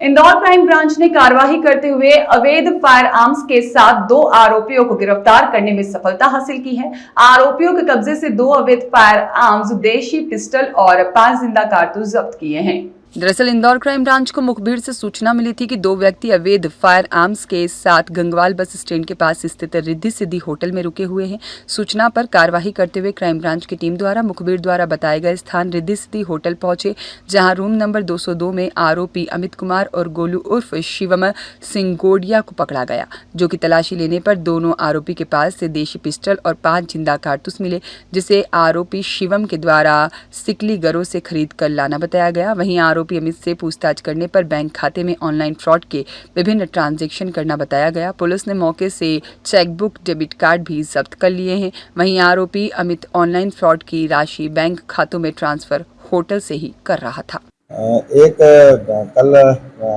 Indore crime branch ने कार्रवाई करते हुए अवैध फायर आर्म्स के साथ 2 आरोपियों को गिरफ्तार करने में सफलता हासिल की है। आरोपियों के कब्जे से 2 अवैध फायर आर्म्स, देशी पिस्टल और 5 जिंदा कारतूस जब्त किए हैं। दरअसल इंदौर क्राइम ब्रांच को मुखबिर से सूचना मिली थी कि 2 व्यक्ति अवैध फायर आर्म्स के साथ गंगवाल बस स्टैंड के पास स्थित रिद्धि सिद्धि होटल में रुके हुए हैं। सूचना पर कार्रवाई करते हुए क्राइम ब्रांच की टीम द्वारा मुखबिर द्वारा बताए गए स्थान रिद्धि सिद्धि होटल पहुंचे, जहां रूम नंबर 202 में आरोपी अमित कुमार और गोलू उर्फ शिवम सिंगोडिया को पकड़ा गया, जो कि तलाशी लेने पर दोनों आरोपी के पास से देशी पिस्टल और 5 जिंदा कारतूस मिले, जिसे आरोपी शिवम के द्वारा सिकली गरों से खरीद कर लाना बताया गया। वहीं आरोपी अमित से पूछताछ करने पर बैंक खाते में ऑनलाइन फ्रॉड के विभिन्न ट्रांजैक्शन करना बताया गया। पुलिस ने मौके से चेकबुक, डेबिट कार्ड भी जब्त कर लिए हैं। वहीं आरोपी अमित ऑनलाइन फ्रॉड की राशि बैंक खातों में ट्रांसफर होटल से ही कर रहा था। कल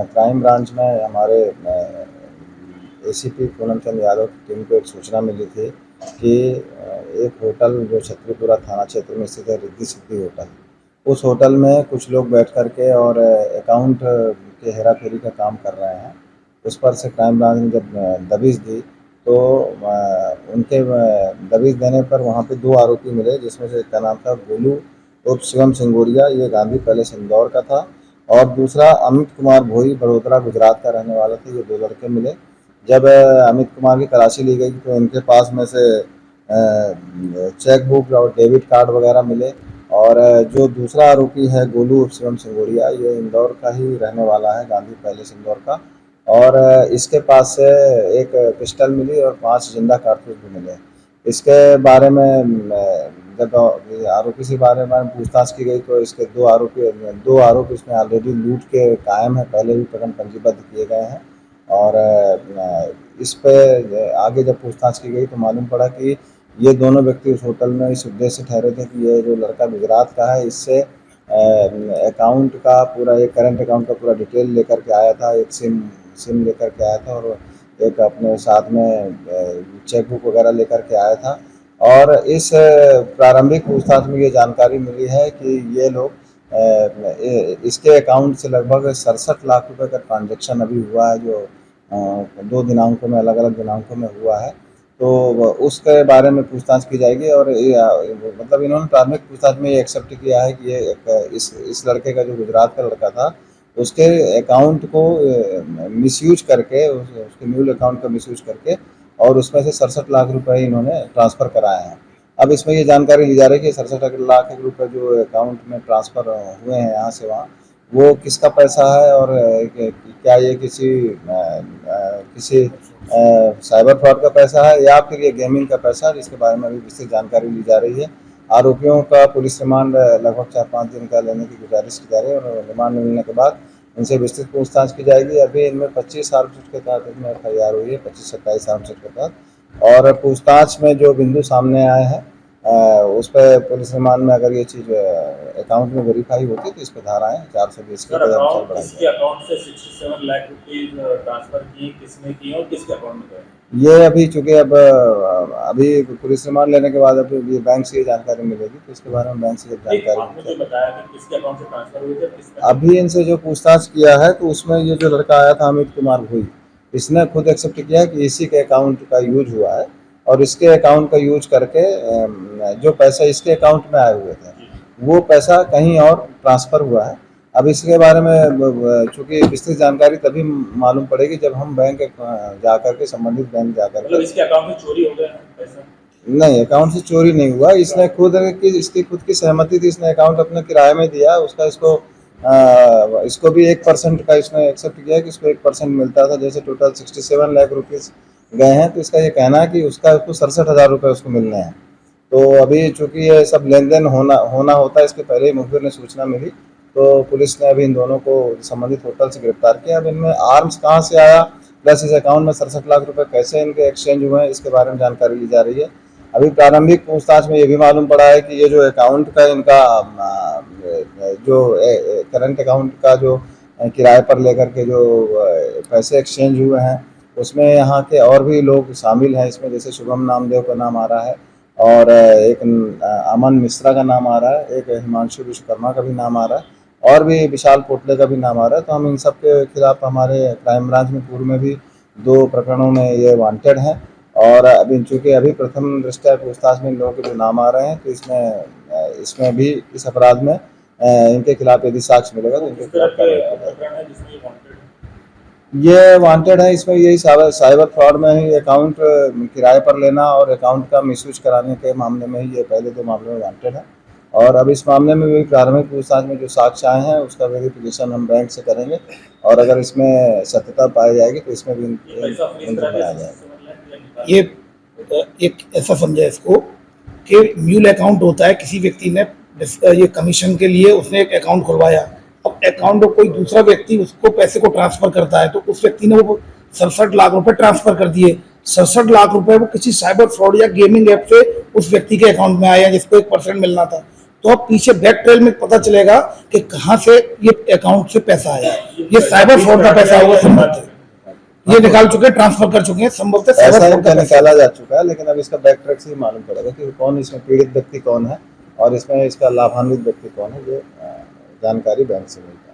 क्राइम ब्रांच में हमारे एसीपी पूनम चंद यादव की टीम को एक सूचना मिली थी कि एक होटल जो छतरीपुरा थाना क्षेत्र में स्थित है, रिद्धि सिद्धि होटल, उस होटल में कुछ लोग बैठ कर के और अकाउंट के हेरा फेरी का काम कर रहे हैं। उस पर से क्राइम ब्रांच ने जब दबिश दी तो उनके दबिश देने पर वहाँ पे 2 आरोपी मिले, जिसमें से एक का नाम था गोलू उर्फ शिवम सिंगोडिया, ये गांधी पैलेस इंदौर का था, और दूसरा अमित कुमार भोई, बड़ोदरा गुजरात का रहने वाला था। ये 2 लड़के मिले। जब अमित कुमार की तलाशी ली गई तो इनके पास में से चेकबुक और डेबिट कार्ड वगैरह मिले। और जो दूसरा आरोपी है गोलू शिवम सिंगोडिया, ये इंदौर का ही रहने वाला है, गांधी पैलेस इंदौर का, और इसके पास से एक पिस्टल मिली और 5 जिंदा कारतूस भी मिले। इसके बारे में जब आरोपी से बारे में पूछताछ की गई तो इसके 2 आरोप इसमें ऑलरेडी लूट के कायम है, पहले भी प्रकरण पंजीबद्ध किए गए हैं। और इस पे आगे जब पूछताछ की गई तो मालूम पड़ा कि ये दोनों व्यक्ति उस होटल में इस उद्देश्य से ठहरे थे कि ये जो लड़का गुजरात का है, इससे अकाउंट का पूरा, एक करंट अकाउंट का पूरा डिटेल लेकर के आया था, एक सिम लेकर के आया था और एक अपने साथ में चेकबुक वगैरह लेकर के आया था। और इस प्रारंभिक पूछताछ में ये जानकारी मिली है कि ये लोग इसके अकाउंट से लगभग 67 लाख रुपए का ट्रांजैक्शन अभी हुआ है, जो 2 दिनांकों में, अलग अलग दिनांकों में हुआ है। तो उसके बारे में पूछताछ की जाएगी। और मतलब इन्होंने प्राथमिक पूछताछ में ये एक्सेप्ट किया है कि ये इस लड़के का, जो गुजरात का लड़का था, उसके अकाउंट को मिसयूज करके, उसके मूल अकाउंट का मिसयूज करके और उसमें से 67 लाख रुपए इन्होंने ट्रांसफ़र कराए हैं। अब इसमें ये जानकारी ली जा रही है कि 67 लाख रुपए जो अकाउंट में ट्रांसफ़र हुए हैं यहाँ से वहाँ, वो किसका पैसा है और क्या ये किसी साइबर फ्रॉड का पैसा है या फिर ये गेमिंग का पैसा है, जिसके बारे में अभी विस्तृत जानकारी ली जा रही है। आरोपियों का पुलिस रिमांड लगभग 4-5 दिन का लेने की गुजारिश की जा रही है और रिमांड मिलने के बाद इनसे विस्तृत पूछताछ की जाएगी। अभी इनमें 25 आर्मशेट के तहत इनमें FIR हुई है, 25-27 आर्मशेट के तहत। और पूछताछ में जो बिंदु सामने आए हैं उस पर पुलिस रिमांड में अगर ये चीज़ अकाउंट में वेरीफाई होती है तो इस पर धाराएं 420 के तहत बढ़ाई। अकाउंट से 67 लाख रुपीस ट्रांसफर किए, किसने किए और किसके अकाउंट में गए? ये अभी चूँकि अभी पुलिस रिमांड लेने के बाद अभी बैंक से ये जानकारी मिलेगी, तो इसके बारे में बैंक से जब जानकारी, आपने जो बताया कि किसके अकाउंट से ट्रांसफर हुए थे, अभी इनसे जो पूछताछ किया है तो उसमें ये जो लड़का आया था अमित कुमार भोई, इसने खुद एक्सेप्ट किया कि इसी के अकाउंट का यूज हुआ है और इसके अकाउंट का यूज करके जो पैसा इसके अकाउंट में आए हुए थे वो पैसा कहीं और ट्रांसफ़र हुआ है। अब इसके बारे में चूँकि विस्तृत जानकारी तभी मालूम पड़ेगी जब हम बैंक जाकर के, संबंधित बैंक जाकर के। इसके अकाउंट से चोरी हो गया पैसा? नहीं, अकाउंट से चोरी नहीं हुआ। इसने खुद इसकी खुद की सहमति थी, इसने अकाउंट अपने किराए में दिया, उसका इसको भी 1% का इसने एक्सेप्ट किया कि इसको 1% मिलता था। जैसे टोटल 67 लाख रुपीज़ गए हैं तो इसका ये कहना है कि उसको 67,000 रुपये उसको मिलने हैं। तो अभी चूँकि ये सब लेन देन होना होता है, इसके पहले ही मुखबिर ने सूचना मिली तो पुलिस ने अभी इन दोनों को संबंधित होटल से गिरफ्तार किया। अब इनमें आर्म्स कहाँ से आया, प्लस इस अकाउंट में 67 लाख रुपए कैसे इनके एक्सचेंज हुए हैं, इसके बारे में जानकारी ली जा रही है। अभी प्रारंभिक पूछताछ में ये भी मालूम पड़ा है कि ये जो अकाउंट का इनका जो करंट अकाउंट का जो किराए पर लेकर के जो पैसे एक्सचेंज हुए हैं उसमें यहाँ के और भी लोग शामिल हैं इसमें, जैसे शुभम नामदेव का नाम आ रहा है और एक अमन मिश्रा का नाम आ रहा है, एक हिमांशु विश्वकर्मा का भी नाम आ रहा है। और भी विशाल पोटले का भी नाम आ रहा है। तो हम इन सब के खिलाफ हमारे क्राइम ब्रांच में पूर्व में भी 2 प्रकरणों में ये वांटेड हैं और अभी चूंकि अभी प्रथम दृष्टया पूछताछ में इन लोगों के जो नाम आ रहे हैं, तो इसमें भी इस अपराध में इनके खिलाफ यदि साक्ष्य मिलेगा तो इनके किस तरह खिलाफ का कार्रवाई की जाएगी। प्रकरण है जिसमें ये वांटेड है? ये वांटेड है, इसमें यही साइबर फ्रॉड में ही अकाउंट किराए पर लेना और अकाउंट का मिसयूज कराने के मामले में ही ये पहले 2 मामले में वांटेड है। और अब इस मामले में भी प्रारंभिक पूछताछ में जो साक्ष्य आए हैं उसका वेरिफिकेशन हम बैंक से करेंगे और अगर इसमें सत्यता पाई जाएगी तो इसमें भी ये पैसा फ्रीज इनको करा बनाया दिया जाएगा। 67 लाख या निकाल ये एक ऐसा समझा इसको कि म्यूल अकाउंट होता है, किसी व्यक्ति ने ये कमीशन के लिए उसने एक अकाउंट खुलवाया। अब अकाउंट में कोई दूसरा व्यक्ति उसको पैसे को ट्रांसफर करता है, तो उस व्यक्ति ने वो 67 लाख रुपए ट्रांसफर कर दिए। 67 लाख रुपए वो किसी साइबर फ्रॉड या गेमिंग ऐप से उस व्यक्ति के अकाउंट में आया जिसको 1% मिलना था। तो अब पीछे बैक ट्रेल में पता चलेगा कि कहाँ से ये अकाउंट से पैसा आया। ये साइबर फ्रॉड का पैसा होगा संभवतः, ये निकाल चुके हैं, ट्रांसफर कर चुके हैं, संभवतः साइबर ऐसा फ्रॉड का इनका पैसा। निकाला जा चुका है, लेकिन अब इसका बैक ट्रैक से ही मालूम पड़ेगा कि कौन इसमें पीड़ित व्यक्ति कौन है और इसमें इसका लाभान्वित व्यक्ति कौन है। ये जानकारी बैंक से मिलता है।